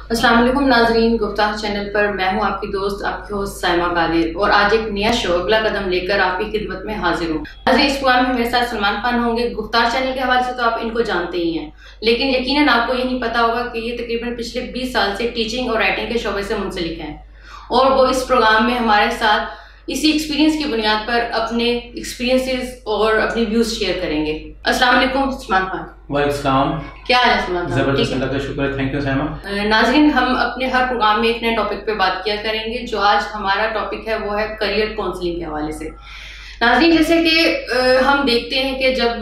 अस्सलाम वालेकुम नाजरीन, गुफ्तार चैनल पर मैं हूं आपकी दोस्त, आपकी होस्ट साइमा कादिर, और आज एक नया शो अगला कदम लेकर आपकी खिदमत में हाजिर हूं। नाजरीन, इस प्रोग्राम में मेरे साथ सलमान खान होंगे। गुफ्तार चैनल के हवाले से तो आप इनको जानते ही हैं, लेकिन यकीनन आपको ये नहीं पता होगा कि ये तकरीबन पिछले 20 साल से टीचिंग और राइटिंग के शोबे से मुंसलिक हैं, और वो इस प्रोग्राम में हमारे साथ इसी एक्सपीरियंस की बुनियाद पर अपने एक्सपीरियंसेस और अपने व्यूज शेयर करेंगे। अस्सलाम वालेकुम सलमान खान। वालेकुम। क्या हाल है सलमान खान? जबरदस्त, अल्लाह का शुक्र है। थैंक यू सैमा। नाजरीन, हम अपने हर प्रोग्राम में एक नए टॉपिक पे बात किया करेंगे। जो आज हमारा टॉपिक है वो है करियर काउंसलिंग के हवाले से। नाजरीन, जैसे कि हम देखते हैं कि जब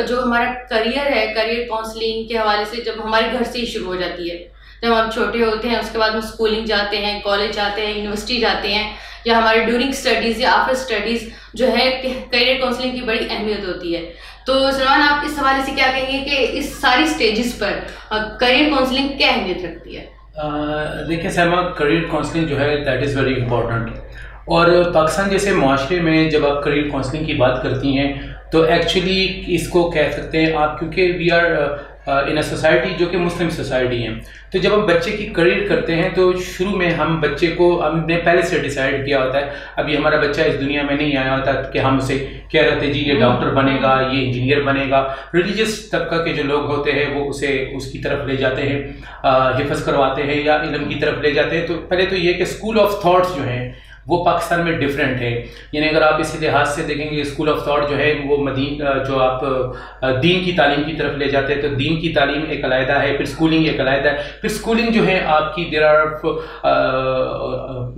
जो हमारा करियर है, करियर काउंसलिंग के हवाले से जब हमारे घर से ही शुरू हो जाती है। जब हम छोटे होते हैं उसके बाद हम स्कूलिंग जाते हैं, कॉलेज जाते हैं, यूनिवर्सिटी जाते हैं, या हमारे ड्यूरिंग स्टडीज़ या आफ्टर स्टडीज़ जो है करियर काउंसलिंग की बड़ी अहमियत होती है। तो सलमान, आप इस हवाले से क्या कहेंगे कि इस सारी स्टेजेस पर करियर काउंसलिंग क्या अहमियत रखती है? देखिए सैमा, करियर काउंसलिंग जो है दैट इज़ वेरी इंपॉर्टेंट। और पाकिस्तान जैसे माशरे में जब आप करियर काउंसलिंग की बात करती हैं तो एक्चुअली इसको कह सकते हैं आप, क्योंकि we are in a society जो कि मुस्लिम सोसाइटी है। तो जब हम बच्चे की करियर करते हैं तो शुरू में हम बच्चे को हमने पहले से डिसाइड किया होता है। अभी हमारा बच्चा इस दुनिया में नहीं आया होता कि हम उसे कह रहे थे जी ये डॉक्टर बनेगा, ये इंजीनियर बनेगा। रिलीजियस तबका के जो लोग होते हैं वो उसे उसकी तरफ ले जाते हैं, हिफ्ज़ करवाते हैं या इल्म की तरफ ले जाते हैं। तो पहले तो ये कि स्कूल ऑफ थॉट्स जो हैं वो पाकिस्तान में डिफरेंट है। यानी अगर आप इसी लिहाज से देखेंगे स्कूल ऑफ थॉट जो है वो जो आप दीन की तालीम की तरफ ले जाते हैं तो दीन की तालीम एक अलहदा है, फिर स्कूलिंग एक अलहदा है। फिर स्कूलिंग जो है आपकी there are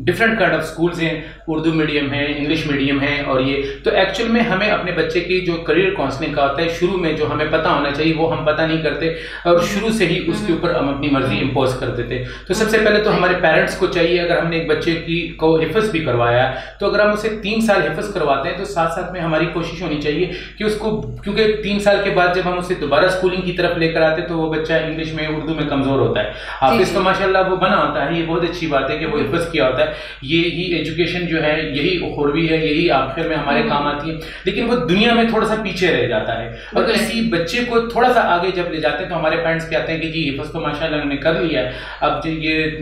different kind of schools हैं, उर्दू मीडियम है, इंग्लिश मीडियम है। और ये तो एक्चुअल में हमें अपने बच्चे की जो करियर काउंसलिंग का होता है शुरू में जो हमें पता होना चाहिए वो हम पता नहीं करते, और शुरू से ही उसके ऊपर हम अपनी मर्जी इम्पोज कर देते। तो सबसे पहले तो हमारे पेरेंट्स को चाहिए, अगर हमने एक बच्चे को हिफ्ज़ करवाया तो अगर हम उसे 3 साल हिफ्ज़ करवाते हैं तो साथ साथ में हमारी कोशिश होनी चाहिए कि उसको, क्योंकि 3 साल के बाद जब हम उसे दोबारा स्कूलिंग की तरफ लेकर आते हैं तो वो बच्चा इंग्लिश में, उर्दू में कमजोर होता है। हाफिज तो माशाल्लाह वो बना होता है, ये बहुत अच्छी बात है कि वो हिफ्ज़ किया होता है। यही एजुकेशन जो है यही खुरवी है, यही आखिर में हमारे काम आती है, लेकिन वो दुनिया में थोड़ा सा पीछे रह जाता है। और इसी बच्चे को थोड़ा सा आगे जब ले जाते हैं तो हमारे पेरेंट्स कहते हैं कि जी हिफ्ज़ तो माशाल्लाह ने कर लिया है, अब ये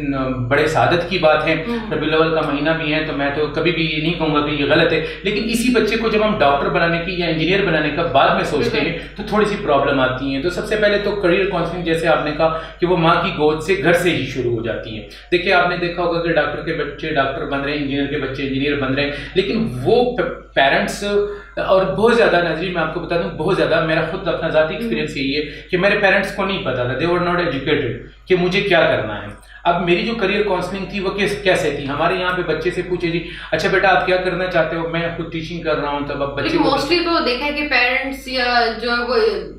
बड़े सादत की बात है, रबीउल अव्वल का महीना भी है, तो मैं तो कभी भी ये नहीं कहूँगा कि ये गलत है। लेकिन इसी बच्चे को जब हम डॉक्टर बनाने की या इंजीनियर बनाने का बाद में सोचते हैं तो थोड़ी सी प्रॉब्लम आती है। तो सबसे पहले तो करियर काउंसलिंग, जैसे आपने कहा कि वो माँ की गोद से, घर से ही शुरू हो जाती है। देखिए आपने देखा होगा कि डॉक्टर के बच्चे डॉक्टर बन रहे हैं, इंजीनियर के बच्चे इंजीनियर बन रहे हैं, लेकिन वो पेरेंट्स, और बहुत ज़्यादा नजरीन मैं आपको बता दूं, बहुत ज़्यादा मेरा खुद अपना ज़ाती एक्सपीरियंस यही है कि मेरे पेरेंट्स को नहीं पता था, दे वर नॉट एजुकेटेड कि मुझे क्या करना है। अब मेरी जो करियर काउंसलिंग थी वो कैसे थी, हमारे यहाँ पे बच्चे से पूछे जी अच्छा बेटा आप क्या करना चाहते हो, मैं खुद टीचिंग कर रहा हूँ। तब अब बच्चे मोस्टली तो देखा है कि पेरेंट्स या जो वो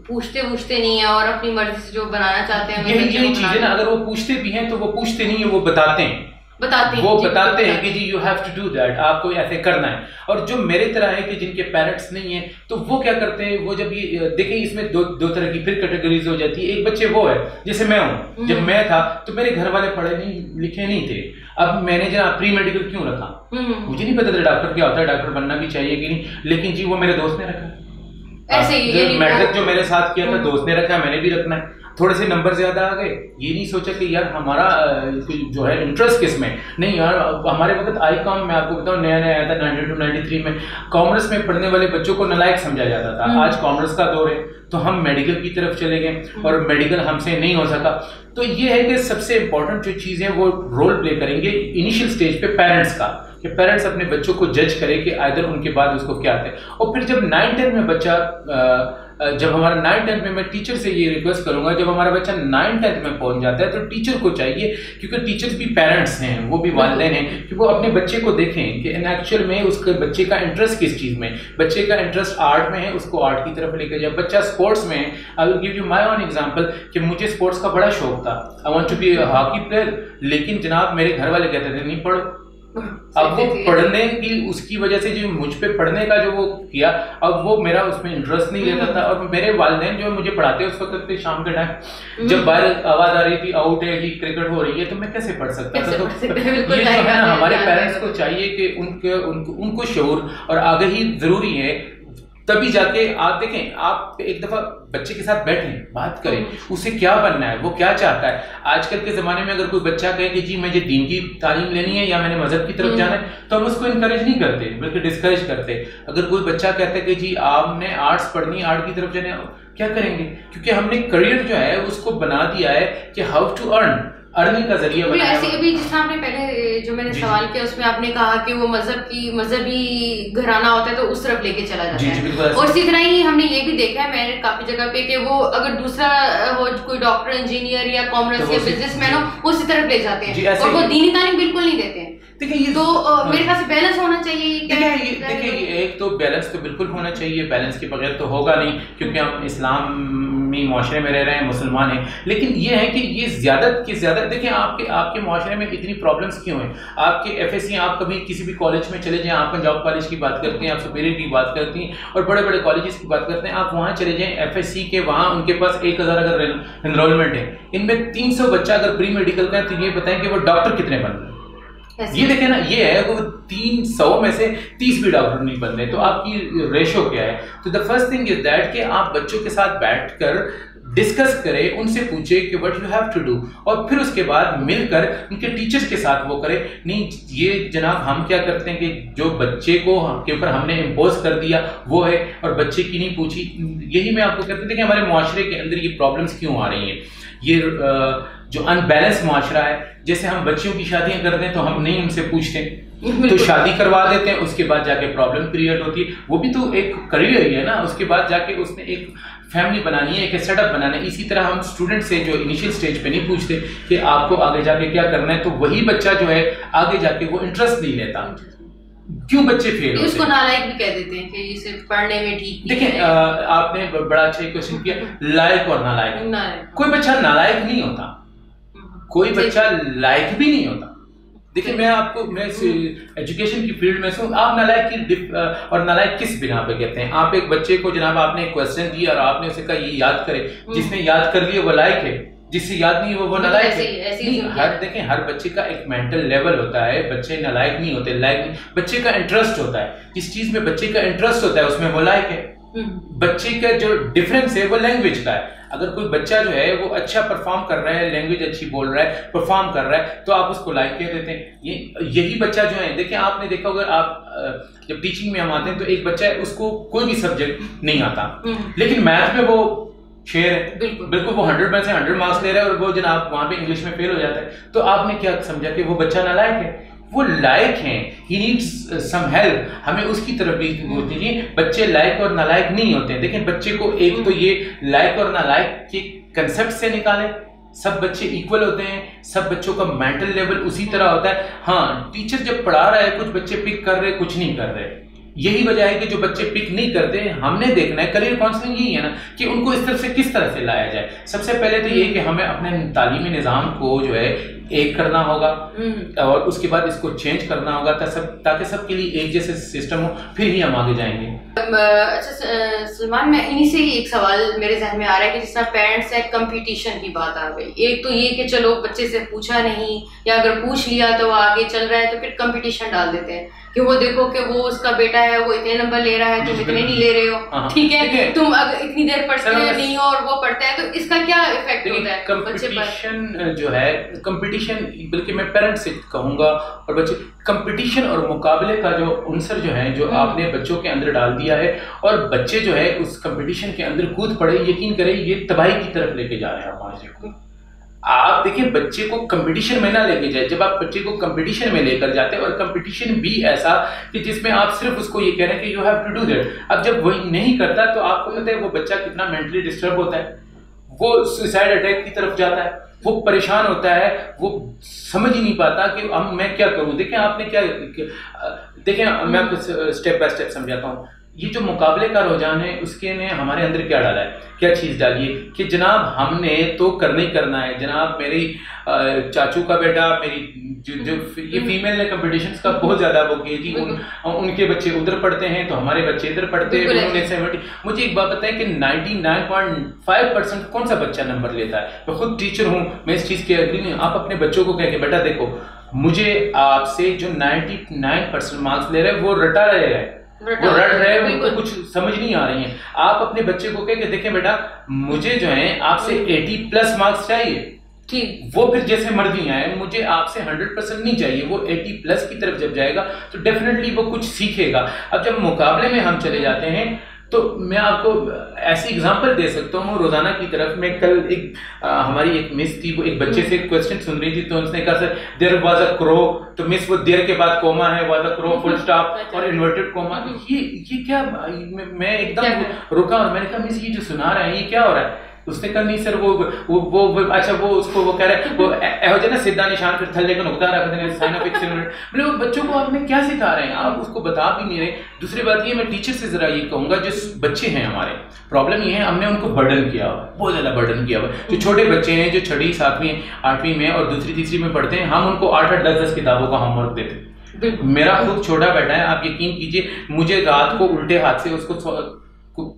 पूछते नहीं है और अपनी मर्जी से जो बनाना चाहते हैं यही चीज़ है ना। अगर वो पूछते भी हैं तो वो पूछते नहीं है, वो बताते हैं कि जी you have to do that, आपको ऐसे करना है। और जो मेरे तरह है कि जिनके पेरेंट्स नहीं है तो वो क्या करते हैं, वो जब ये देखिए इसमें दो तरह की फिर कैटेगरीज हो जाती है। एक बच्चे वो है जैसे मैं हूँ, जब मैं था तो मेरे घर वाले पढ़े नहीं लिखे नहीं थे। अब मैंने जरा प्री मेडिकल क्यों रखा, मुझे नहीं पता था डॉक्टर क्या होता है, डॉक्टर बनना भी चाहिए कि नहीं, लेकिन जी वो मेरे दोस्त ने रखा। ऐसे ही मैट्रिक जो मेरे साथ किया था दोस्त ने रखा, मैंने भी रखना है। थोड़े से नंबर ज्यादा आ गए, ये नहीं सोचा कि यार हमारा जो है इंटरेस्ट किस में, नहीं यार हमारे वक्त आई कॉम, मैं आपको बताऊं नया नया आया था 92-93 में, कॉमर्स में पढ़ने वाले बच्चों को नालायक समझा जाता था। आज कॉमर्स का दौर है तो हम मेडिकल की तरफ चले गए और मेडिकल हमसे नहीं हो सका। तो ये है कि सबसे इंपॉर्टेंट जो चीज़ है वो रोल प्ले करेंगे इनिशियल स्टेज पे पेरेंट्स का, कि पेरेंट्स अपने बच्चों को जज करें कि आइदर उनके बाद उसको क्या आते हैं। और फिर जब 9-10 में बच्चा जब हमारा 9-10 में, मैं टीचर से ये रिक्वेस्ट करूंगा, जब हमारा बच्चा 9-10 में पहुंच जाता है तो टीचर को चाहिए, क्योंकि टीचर्स भी पेरेंट्स हैं, वो भी वालिदैन हैं, कि वो अपने बच्चे को देखें कि इन एक्चुअल में उसके बच्चे का इंटरेस्ट किस चीज़ में। बच्चे का इंटरेस्ट आर्ट में है, उसको आर्ट की तरफ लेकर जाए। बच्चा स्पोर्ट्स में है, I will give you my own example कि मुझे स्पोर्ट्स का बड़ा शौक था, I want to be a hockey player, लेकिन जनाब मेरे घर वाले कहते थे नहीं पढ़ो। अब वो पढ़ने की उसकी वजह से जो मुझ पे पढ़ने का जो वो किया, अब वो मेरा उसमें इंटरेस्ट नहीं लेता था। और मेरे वालिदैन जो मुझे पढ़ाते उस वक्त पे शाम के टाइम जब बाहर आवाज आ रही थी आउट है जी क्रिकेट हो रही है, तो मैं कैसे पढ़ सकता था। तो ये जो है ना हमारे पेरेंट्स को चाहिए कि उनको शऊर और आगाही जरूरी है तभी जाके आप देखें, आप एक दफा बच्चे के साथ बैठें, बात करें, उसे क्या बनना है, वो क्या चाहता है। आजकल के ज़माने में अगर कोई बच्चा कहे कि जी मुझे दीन की तालीम लेनी है या मैंने मजहब की तरफ जाना है, तो हम उसको इनकरेज नहीं करते बल्कि डिस्करेज करते। अगर कोई बच्चा कहता है कि जी आपने आर्ट्स पढ़नी, आर्ट की तरफ जाना, क्या करेंगे? क्योंकि हमने करियर जो है उसको बना दिया है कि हाउ टू अर्निंग का जरिया बनाया। ऐसे अभी जिस आपने पहले जो मैंने सवाल किया उसमें आपने कहा कि वो मजहबी घराना होता है तो उस तरफ लेके चला जाता है, और इसी तरह ही हमने ये भी देखा है मैंने काफी जगह पे कि वो अगर दूसरा हो कोई डॉक्टर, इंजीनियर या कॉमर्स या बिजनेसमैन हो उसी तरफ ले जाते हैं और वो दीनी तालीम बिल्कुल नहीं देते हैं। देखिए ये तो मेरे ख्याल से बैलेंस होना चाहिए। देखिए एक तो बैलेंस तो बिल्कुल होना चाहिए, बैलेंस के बगैर तो होगा नहीं, क्योंकि हम इस्लामी माशरे में रह रहे हैं, मुसलमान हैं। लेकिन ये है कि ये ज़्यादा के ज़्यादा देखिए आपके माशरे में इतनी प्रॉब्लम्स क्यों हैं। आपके FSC, आप कभी किसी भी कॉलेज में चले जाएं, आप पंजाब कॉलेज की बात करते हैं, आप सुपीरियर की बात करती हैं और बड़े बड़े कॉलेजेस की बात करते हैं, आप वहाँ चले जाएँ FSC के, वहाँ उनके पास 1000 अगर एनरोलमेंट है, इनमें 300 बच्चा अगर प्री मेडिकल का है तो ये बताएं कि वो डॉक्टर कितने बन रहे हैं। ये देखें ना, ये है वो 300 में से 30 भी डॉक्टर नहीं बन रहे, तो आपकी रेशो क्या है? तो the first thing is that कि आप बच्चों के साथ बैठकर डिस्कस करें, उनसे पूछे कि what you have to do, और फिर उसके बाद मिलकर उनके टीचर्स के साथ वो करें। नहीं ये जनाब हम क्या करते हैं कि जो बच्चे को के ऊपर हमने इम्पोज कर दिया वो है और बच्चे की नहीं पूछी। यही मैं आपको कहता था कि हमारे मुआशरे के अंदर ये प्रॉब्लम्स क्यों आ रही हैं। ये जो अनबैलेंस मुआशरा है, जैसे हम बच्चियों की शादियां करते हैं तो हम नहीं उनसे पूछते, तो शादी करवा देते हैं, उसके बाद जाके प्रॉब्लम क्रिएट होती है। वो भी तो एक करियर ही है ना, उसके बाद जाके उसने एक फैमिली बनानी है, एक सेटअप बनाना है। इसी तरह हम स्टूडेंट से जो इनिशियल स्टेज पे नहीं पूछते कि आपको आगे जाके क्या करना है, तो वही बच्चा जो है आगे जाके वो इंटरेस्ट नहीं लेता। क्यों बच्चे फेल होते हैं? उसको नालायक भी कह देते हैं कि इसे पढ़ने में ठीक नहीं। देखिए आपने बड़ा अच्छा क्वेश्चन किया, लायक और नालायक। कोई बच्चा नालायक नहीं होता, कोई बच्चा लायक भी नहीं होता। देखिए मैं एजुकेशन की फील्ड में हूँ। आप नालायक की और नालायक किस बिना पे कहते हैं? आप एक बच्चे को जनाब आपने एक क्वेश्चन दिया और आपने उसे कहा ये याद करे, जिसने याद कर लिया वो लायक है, जिससे याद नहीं हुआ वो नालायक है। देखें हर बच्चे का एक मेंटल लेवल होता है, बच्चे नालायक नहीं होते, लायक नहीं। बच्चे का इंटरेस्ट होता है, जिस चीज में बच्चे का इंटरेस्ट होता है उसमें वो लायक है। बच्चे का जो डिफरेंस है वो लैंग्वेज का है। अगर कोई बच्चा जो है वो अच्छा परफॉर्म कर रहा है, लैंग्वेज अच्छी बोल रहा है, परफॉर्म कर रहा है, तो आप उसको लाइक कह देते हैं। यही बच्चा जो है, देखिए आपने देखा होगा, आप जब टीचिंग में हम आते हैं तो एक बच्चा है उसको कोई भी सब्जेक्ट नहीं आता, लेकिन मैथ में वो शेर है, बिल्कुल वो 100 में से 100 मार्क्स ले रहा है, और वो जनाब वहां पे इंग्लिश में फेल हो जाता है। तो आपने क्या समझा कि वो बच्चा नालायक है? वो लायक हैं, ही नीड्स सम हेल्प। हमें उसकी तरफ भी बोलते हैं। बच्चे लायक और नालायक नहीं होते हैं। देखें बच्चे को एक तो ये लायक और नालायक के कंसेप्ट से निकालें। सब बच्चे इक्वल होते हैं, सब बच्चों का मेंटल लेवल उसी तरह होता है। हाँ, टीचर जब पढ़ा रहा है कुछ बच्चे पिक कर रहे, कुछ नहीं कर रहे। यही वजह है कि जो बच्चे पिक नहीं करते, हमने देखना है, करियर काउंसलिंग यही है ना कि उनको इस तरफ से किस तरह से लाया जाए। सबसे पहले तो ये कि हमें अपने तालीमी निज़ाम को जो है एक करना होगा, और उसके बाद इसको चेंज करना होगा ताकि सबके लिए एक जैसे सिस्टम हो, फिर ही हम आगे जाएंगे। अच्छा सलमान, मैं इन्हीं से ही एक सवाल मेरे जहन में आ रहा है कि जिस तरह पेरेंट्स से कंपटीशन की बात आ गई। एक तो ये कि चलो बच्चे से पूछा नहीं, या अगर पूछ लिया तो वो आगे चल रहा है तो फिर कंपटीशन डाल देते हैं कि वो देखो कि वो उसका बेटा है, वो इतने नंबर ले रहा है, तुम इतने नहीं ले रहे हो, ठीक है, तुम अगर इतनी देर पढ़ते नहीं हो और वो पढ़ता है, तो इसका क्या इफेक्ट होता है बच्चे पर? कंपटीशन जो है, कंपटीशन बल्कि मैं पेरेंट्स से कहूँगा और बच्चे, कंपटीशन और मुकाबले का जो अंसर जो है, जो आपने बच्चों के अंदर डाल दिया है, और बच्चे जो है उस कंपटीशन के अंदर कूद पड़े, यकीन करें ये तबाही की तरफ लेके जा रहे हैं माशरे को। आप देखिए बच्चे को कंपटीशन में ना लेके जाए। जब आप बच्चे को कंपटीशन में लेकर जाते हैं, और कंपटीशन भी ऐसा कि जिसमें आप सिर्फ उसको ये कह रहे हैं कि you have to do that, अब जब वही नहीं करता तो आपको पता है वो बच्चा कितना मेंटली डिस्टर्ब होता है, वो सुसाइड अटैक की तरफ जाता है, वो परेशान होता है, वो समझ ही नहीं पाता कि अब मैं क्या करूं। देखें आपने क्या, देखें मैं आपको स्टेप बाय स्टेप समझाता हूँ। ये जो मुकाबले का रुझान है, उसके ने हमारे अंदर क्या डाला है, क्या चीज़ डाली है कि जनाब हमने तो करना ही करना है। जनाब मेरी चाचू का बेटा, मेरी जो ये फीमेल ने कंपटीशंस का बहुत ज़्यादा वो किए जी, उनके बच्चे उधर पढ़ते हैं तो हमारे बच्चे इधर पढ़ते हैं, उन्होंने 70। मुझे एक बात बताएं कि 99.5% कौन सा बच्चा नंबर लेता है? मैं खुद टीचर हूँ, मैं इस चीज़ के अग्री नहीं। आप अपने बच्चों को कह के बेटा देखो, मुझे आपसे जो 99% मार्क्स ले रहे हैं वो रटा रहे हैं, वो रट रहे हैं, उनको कुछ समझ नहीं आ रही है। आप अपने बच्चे को कह के देखें बेटा मुझे जो है आपसे 80+ मार्क्स चाहिए, ठीक, वो फिर जैसे मर्जी आए, मुझे आपसे 100% नहीं चाहिए। वो 80+ की तरफ जब जाएगा तो डेफिनेटली वो कुछ सीखेगा। अब जब मुकाबले में हम चले जाते हैं तो मैं आपको ऐसी एग्जांपल दे सकता हूँ रोजाना की तरफ। मैं कल हमारी एक मिस थी, वो एक बच्चे से क्वेश्चन सुन रही थी, तो उसने कहा sir there was a crow, तो मिस वो देयर के बाद कोमा है, was a crow full stop और इन्वर्टेड कोमा। ये क्या, मैं एकदम रुका और मैंने कहा मिस ये जो सुना रहे हैं ये क्या हो रहा है? उसने कहा नहीं सर वो अच्छा वो उसको वो कह रहा है वो एहो ना सीधा निशान फिर थल्ले को नुकता रख देंगे साइन ऑफ एक्सीलेंट। मतलब बच्चों को आपने क्या सिखा रहे हैं, आप उसको बता भी नहीं रहे। दूसरी बात ये मैं टीचर से जरा ये कहूंगा, जो बच्चे हैं हमारे, प्रॉब्लम ये है हमने उनको बर्डन किया हुआ, बहुत ज्यादा बर्डन किया हुआ। जो छोटे बच्चे हैं जो 6वीं 7वीं 8वीं में और 2री 3री में पढ़ते हैं, हम उनको 8-8 10-10 किताबों का होमवर्क देते। मेरा खुद छोटा बेटा है, आप यकीन कीजिए मुझे रात को उल्टे हाथ से उसको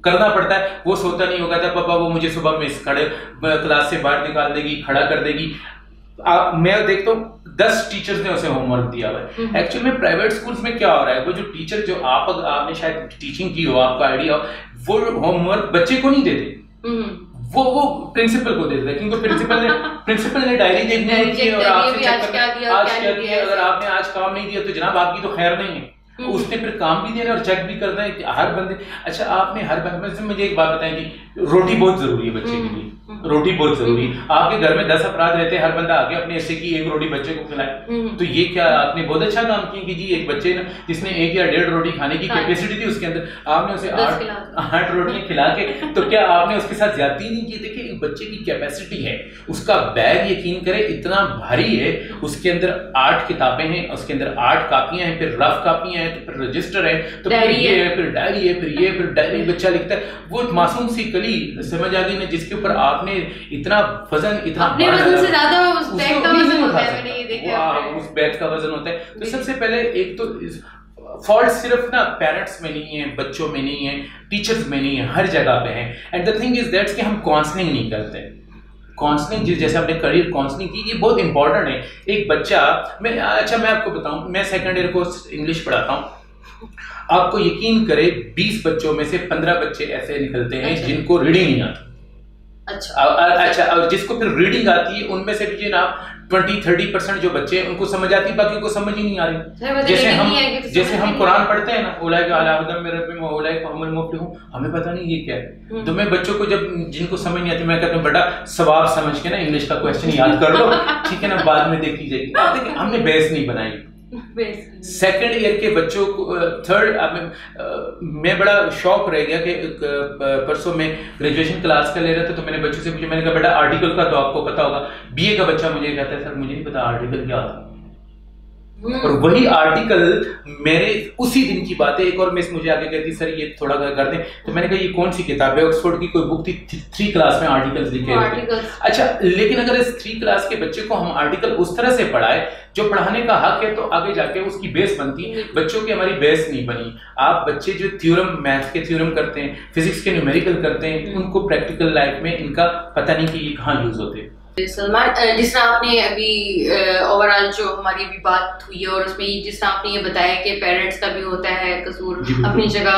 करना पड़ता है। वो सोता नहीं होगा था पापा वो मुझे सुबह में खड़े क्लास से बाहर निकाल देगी, खड़ा कर देगी। मैं देखता हूँ 10 टीचर्स ने उसे होमवर्क दिया हुआ है। एक्चुअली में प्राइवेट स्कूल्स में क्या हो रहा है, वो जो टीचर जो आपने शायद टीचिंग की हो, आपका आइडिया हो, वो होमवर्क बच्चे को नहीं देते, वो प्रिंसिपल को देते हैं, क्योंकि प्रिंसिपल ने डायरी देखनी होती है और आपसे चेक करना आज क्या दिया, अगर आपने आज काम नहीं दिया तो जनाब आपकी तो खैर नहीं है। उसने फिर काम भी देना और चेक भी करना है कि हर बंदे। अच्छा आपने हर बंदे से मुझे एक बात बताएं कि रोटी बहुत जरूरी है बच्चे के लिए, रोटी बहुत जरूरी है। आपके घर में 10 अफराद रहते हैं, हर बंदा आके अपने हिस्से की 1 रोटी बच्चे को खिलाए, तो ये क्या आपने बहुत अच्छा काम किया कि जी एक बच्चे ने जिसने 1 या 1.5 रोटी खाने की कैपेसिटी थी उसके अंदर, आपने उसे 8 रोटियां खिला के, तो क्या आपने उसके साथ ज्यादती नहीं की? देखिए एक बच्चे की कैपेसिटी है, उसका बैग यकीन करें इतना भारी है, उसके अंदर 8 किताबें हैं, उसके अंदर 8 कापियां हैं, फिर रफ कापियां हैं, तो फिर रजिस्टर है, तो फिर ये है, फिर डायरी है, फिर ये, फिर डायरी बच्चा लिखता है। वो मासूम सी कली समझ आ गई ना, जिसके ऊपर आपने इतना वजन, इतना अपने वजन से ज्यादा उस बैग का वजन होता है, मैंने ये देखा है, उस बैग का वजन होता है। तो सबसे पहले एक तो फॉल्ट सिर्फ ना पेरेंट्स में नहीं है, बच्चों में नहीं है, टीचर्स में नहीं है, हर जगह पे है। And the thing is that's कि हम काउंसलिंग नहीं करते। काउंसलिंग जैसे हमने करियर काउंसलिंग की, ये बहुत इंपॉर्टेंट है। एक बच्चा मैं आपको बताऊं, मैं सेकंड ईयर कोर्स इंग्लिश पढ़ाता हूं, आपको यकीन करे 20 बच्चों में से 15 बच्चे ऐसे निकलते हैं जिनको रीडिंग नहीं आती। अच्छा और जिसको फिर रीडिंग आती है उनमें से भी जनाब 20-30% जो बच्चे उनको समझ आती है, बाकी को समझ ही नहीं आ रही। जैसे हम कुरान पढ़ते हैं ना, हमें पता नहीं ये क्या है। तो मैं बच्चों को जिनको समझ नहीं आती मैं कहता हूँ बेटा सवाब समझ के ना इंग्लिश का क्वेश्चन याद कर लो, ठीक है ना, बाद में देखी जाएगी। देखिए हमने बेस नहीं बनाई। सेकेंड ईयर के बच्चों को मैं बड़ा शौक रह गया कि परसों में ग्रेजुएशन क्लास का ले रहा था, तो मैंने बच्चों से पूछा, मैंने कहा बेटा आर्टिकल का तो आपको पता होगा। बीए का बच्चा मुझे कहता है सर मुझे नहीं पता आर्टिकल क्या होता। और वही आर्टिकल मेरे उसी दिन की बात है। एक और मिस मुझे आगे कहती सर ये थोड़ा कर दें, तो मैंने कहा ये कौन सी किताब है, ऑक्सफोर्ड की कोई बुक थी, 3 क्लास में आर्टिकल्स लिखे हुए। अच्छा लेकिन अगर इस 3 क्लास के बच्चे को हम आर्टिकल उस तरह से पढ़ाए जो पढ़ाने का हक है, तो आगे जाके उसकी बेस बनती। बच्चों की हमारी बेस नहीं बनी। आप बच्चे जो थ्योरम, मैथ्स के थ्योरम करते हैं, फिजिक्स के न्यूमेरिकल करते हैं, उनको प्रैक्टिकल लाइफ में इनका पता नहीं कि ये कहाँ यूज होते हैं। सलमान, जिस तरह आपने अभी ओवरऑल जो हमारी अभी बात हुई है और उसमें जिस तरह आपने ये बताया कि पेरेंट्स का भी होता है कसूर अपनी जगह,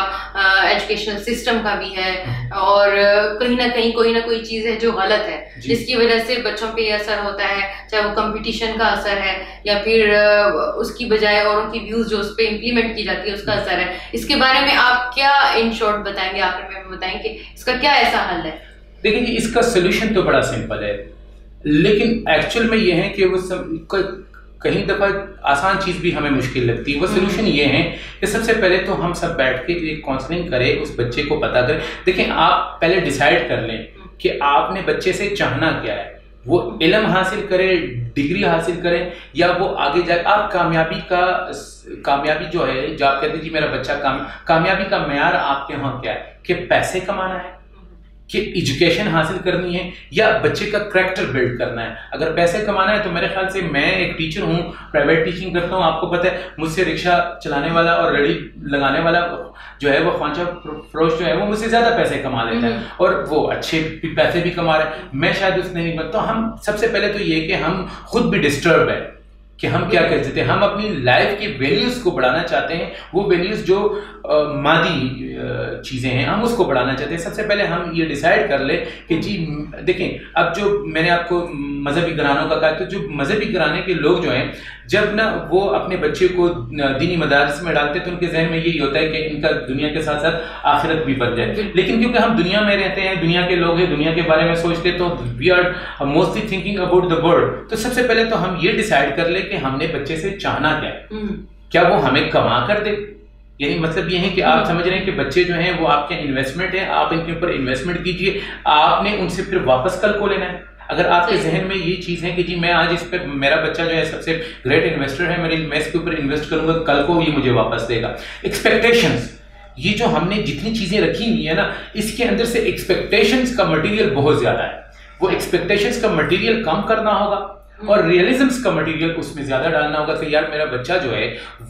एजुकेशनल सिस्टम का भी है, और कहीं ना कहीं कोई ना कोई चीज़ है जो गलत है जिसकी वजह से बच्चों पे असर होता है, चाहे वो कंपटीशन का असर है या फिर उसकी बजाय औरों की व्यूज जो उस पर इम्प्लीमेंट की जाती है उसका असर है। इसके बारे में आप क्या इन शॉर्ट बताएंगे, आखिर में बताएंगे इसका क्या ऐसा हल है? देखिए जी इसका सोल्यूशन तो बड़ा सिंपल है, लेकिन एक्चुअल में ये है कि वो कहीं दफा आसान चीज भी हमें मुश्किल लगती है। वो सोल्यूशन ये है कि सबसे पहले तो हम सब बैठ के एक काउंसलिंग करें, उस बच्चे को पता करें। देखिए आप पहले डिसाइड कर लें कि आपने बच्चे से चाहना क्या है। वो इल्म हासिल करे, डिग्री हासिल करें, या वो आगे जाए आप कामयाबी जो है, जो आप कहते हैं जी मेरा बच्चा कामयाबी का मेयार आपके यहाँ क्या है, कि पैसे कमाना है, कि एजुकेशन हासिल करनी है, या बच्चे का करैक्टर बिल्ड करना है। अगर पैसे कमाना है तो मेरे ख्याल से मैं एक टीचर हूँ, प्राइवेट टीचिंग करता हूँ, आपको पता है मुझसे रिक्शा चलाने वाला और रेडी लगाने वाला जो है वो ख्वांचा फरोश जो है वो मुझसे ज्यादा पैसे कमा लेता है, और वो अच्छे पैसे भी कमा रहे हैं, मैं शायद उसने नहीं बनता। तो हम सबसे पहले तो ये कि हम खुद भी डिस्टर्ब है कि हम क्या कर सकते हैं। हम अपनी लाइफ की वैल्यूज को बढ़ाना चाहते हैं, वो वैल्यूज जो मादी चीजें हैं हम उसको बढ़ाना चाहते हैं। सबसे पहले हम ये डिसाइड कर ले कि जी देखें, अब जो मैंने आपको मजहबी घरानों का कहा, तो जो मजहबी घराने के लोग जो हैं, जब ना वो अपने बच्चे को दीनी मदारस में डालते हैं तो उनके जहन में यही होता है कि इनका दुनिया के साथ साथ आखिरत भी बन जाए। लेकिन क्योंकि हम दुनिया में रहते हैं, दुनिया के लोग हैं, दुनिया के बारे में सोचते हैं, तो we are mostly thinking about the world. तो सबसे पहले तो हम ये डिसाइड कर ले कि हमने बच्चे से चाहना क्या है। क्या वो हमें कमा कर दे, यानी मतलब ये है कि आप समझ रहे हैं कि बच्चे जो हैं वो आपके इन्वेस्टमेंट है, आप इनके ऊपर इन्वेस्टमेंट कीजिए, आपने उनसे फिर वापस कल को लेना है। अगर आपके जहन में ये चीज है कि जी मैं आज इस पे, मेरा बच्चा जो है सबसे ग्रेट इन्वेस्टर है, मैं इसके ऊपर इन्वेस्ट करूंगा, कल को ये मुझे वापस देगा। एक्सपेक्टेशंस, ये जो हमने जितनी चीजें रखी हुई है ना, इसके अंदर से एक्सपेक्टेशंस का मटेरियल बहुत ज्यादा है। वो एक्सपेक्टेशंस का मटेरियल कम करना होगा और रियलिज्म्स का मटेरियल उसमें ज्यादा डालना होगा कि यार मेरा बच्चा जो है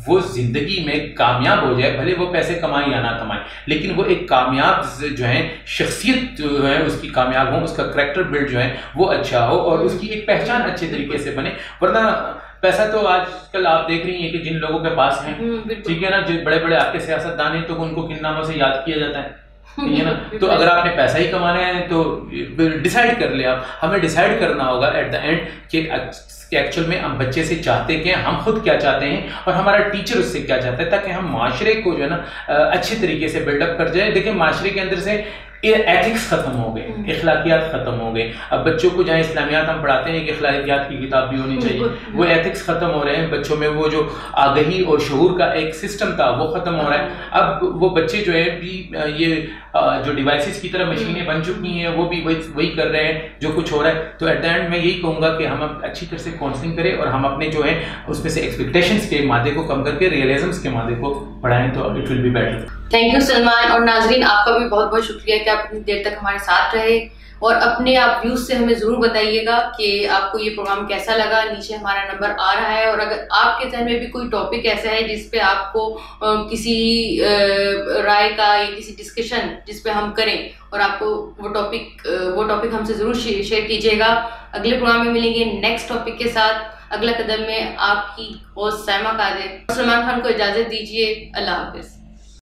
वो जिंदगी में कामयाब हो जाए, भले वो पैसे कमाए या ना कमाए, लेकिन वो एक कामयाब जो है शख्सियत जो है उसकी कामयाब हो, उसका करैक्टर बिल्ड जो है वो अच्छा हो और उसकी एक पहचान अच्छे तरीके से बने। वरना पैसा तो आजकल आप देख रही हैं कि जिन लोगों के पास है, ठीक है ना, जो बड़े बड़े आपके सियासतदान हैं तो उनको किन नामों से याद किया जाता है, ठीक है ना। तो अगर आपने पैसा ही कमाना है तो डिसाइड कर ले आप। हमें डिसाइड करना होगा एट द एंड कि एक्चुअल में हम बच्चे से चाहते क्या, हम खुद क्या चाहते हैं और हमारा टीचर उससे क्या चाहता है, ताकि हम माशरे को जो है ना अच्छे तरीके से बिल्डअप कर जाए। देखिए माशरे के अंदर से एथिक्स खत्म हो गए, इखलाकियात खत्म हो गए। अब बच्चों को जहाँ इस्लामियात हम पढ़ाते हैं कि इखलाकियात की किताब भी होनी चाहिए, वो एथिक्स खत्म हो रहे हैं बच्चों में। वो जो आगही और शऊर का एक सिस्टम था वो खत्म हो रहा है। अब वो बच्चे जो है भी ये जो डिवाइसेस की तरह मशीनें बन चुकी हैं वो भी वही कर रहे हैं जो कुछ हो रहा है। तो एट द एंड मैं यही कहूँगा कि हम अच्छी तरह से काउंसलिंग करें और हम अपने जो है उसमें से एक्सपेक्टेशंस के मादे को कम करके रियलिज्म्स के मादे को बढ़ाएं, तो it will be better. Thank you Salman. और नाजरीन आपका भी बहुत बहुत शुक्रिया कि आप इतनी देर तक हमारे साथ रहे और अपने आप व्यूज से हमें जरूर बताइएगा कि आपको ये प्रोग्राम कैसा लगा। नीचे हमारा नंबर आ रहा है और अगर आपके जहन में भी कोई टॉपिक ऐसा है जिस पे आपको किसी राय का या किसी डिस्कशन जिस पे हम करें और आपको वो टॉपिक हमसे जरूर शेयर कीजिएगा। अगले प्रोग्राम में मिलेंगे नेक्स्ट टॉपिक के साथ। अगला कदम में आपकी होस्ट सैमा कादिर, सलमान खान को इजाजत दीजिए। अल्लाह हाफिज।